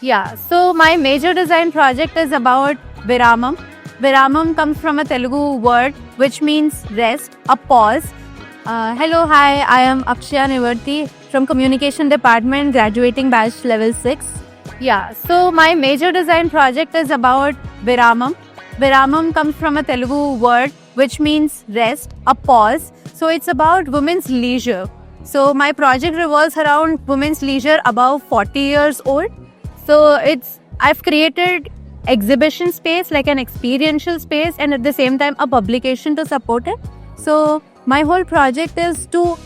Yeah, so my major design project is about Viramam. Viramam comes from a Telugu word which means rest, a pause. Hello, hi, I am Akshaya Nivarti from Communication Department, graduating batch level 6. Yeah, so my major design project is about Viramam. Viramam comes from a Telugu word which means rest, a pause. So it's about women's leisure. So my project revolves around women's leisure above 40 years old. So I've created exhibition space, like an experiential space, and at the same time a publication to support it. So my whole project is to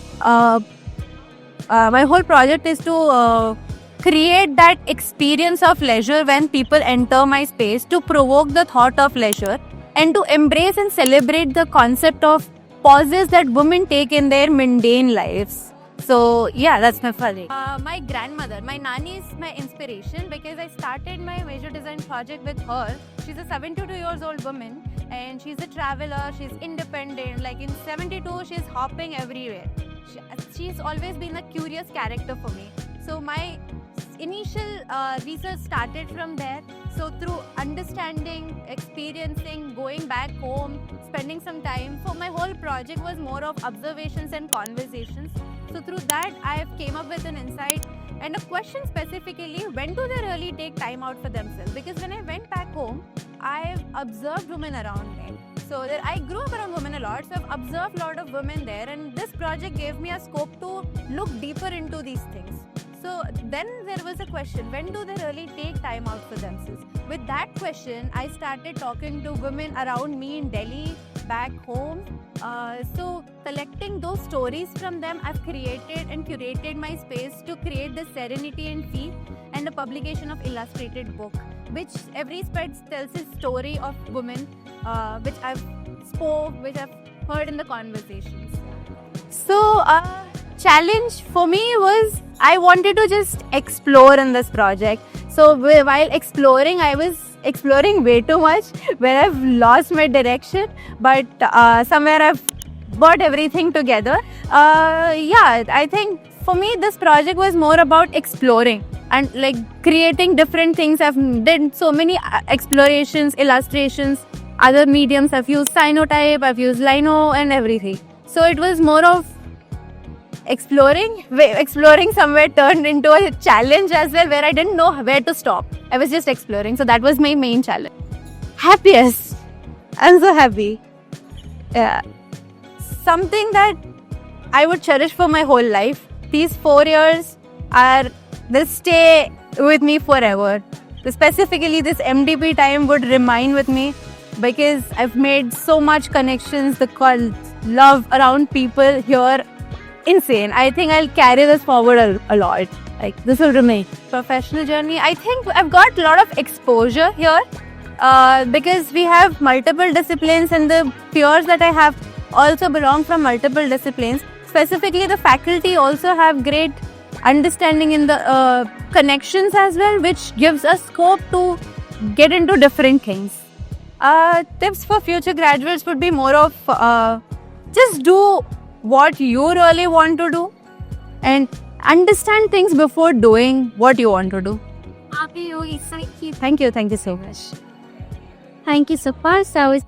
create that experience of leisure when people enter my space, to provoke the thought of leisure and to embrace and celebrate the concept of pauses that women take in their mundane lives. So yeah, that's my project. My grandmother, my nanny is my inspiration because I started my major design project with her. She's a 72 years old woman and she's a traveler, she's independent. Like in 72, she's hopping everywhere. She's always been a curious character for me. So my initial research started from there. So through understanding, experiencing, going back home, spending some time. So my whole project was more of observations and conversations. So through that, I came up with an insight and a question specifically: when do they really take time out for themselves? Because when I went back home, I've observed women around me. So that I grew up around women a lot, so I've observed a lot of women there, and this project gave me a scope to look deeper into these things. So then there was a question: when do they really take time out for themselves? With that question, I started talking to women around me in Delhi, back home. So collecting those stories from them, I've created and curated my space to create the Serenity and Peace and a publication of illustrated book, which every spread tells a story of women, which I've heard in the conversations. So challenge for me was I wanted to just explore in this project. So while exploring, I was exploring way too much, where I've lost my direction, but somewhere I've brought everything together. I think for me this project was more about exploring and like creating different things. I've done so many explorations, illustrations, other mediums. I've used cyanotype, I've used lino and everything. So it was more of exploring somewhere turned into a challenge as well, where I didn't know where to stop. I was just exploring. So that was my main challenge. Happiest. I'm so happy. Yeah. Something that I would cherish for my whole life. These 4 years they'll stay with me forever. Specifically, this MDP time would remain with me because I've made so much connections. The love around people here, insane. I think I'll carry this forward a lot. Like, this will remain. Professional journey, I think I've got a lot of exposure here because we have multiple disciplines, and the peers that I have also belong from multiple disciplines. Specifically, the faculty also have great understanding in the connections as well, which gives us scope to get into different things. Tips for future graduates would be more of just do what you really want to do and understand things before doing what you want to do. Thank you. Thank you so much. Thank you so much.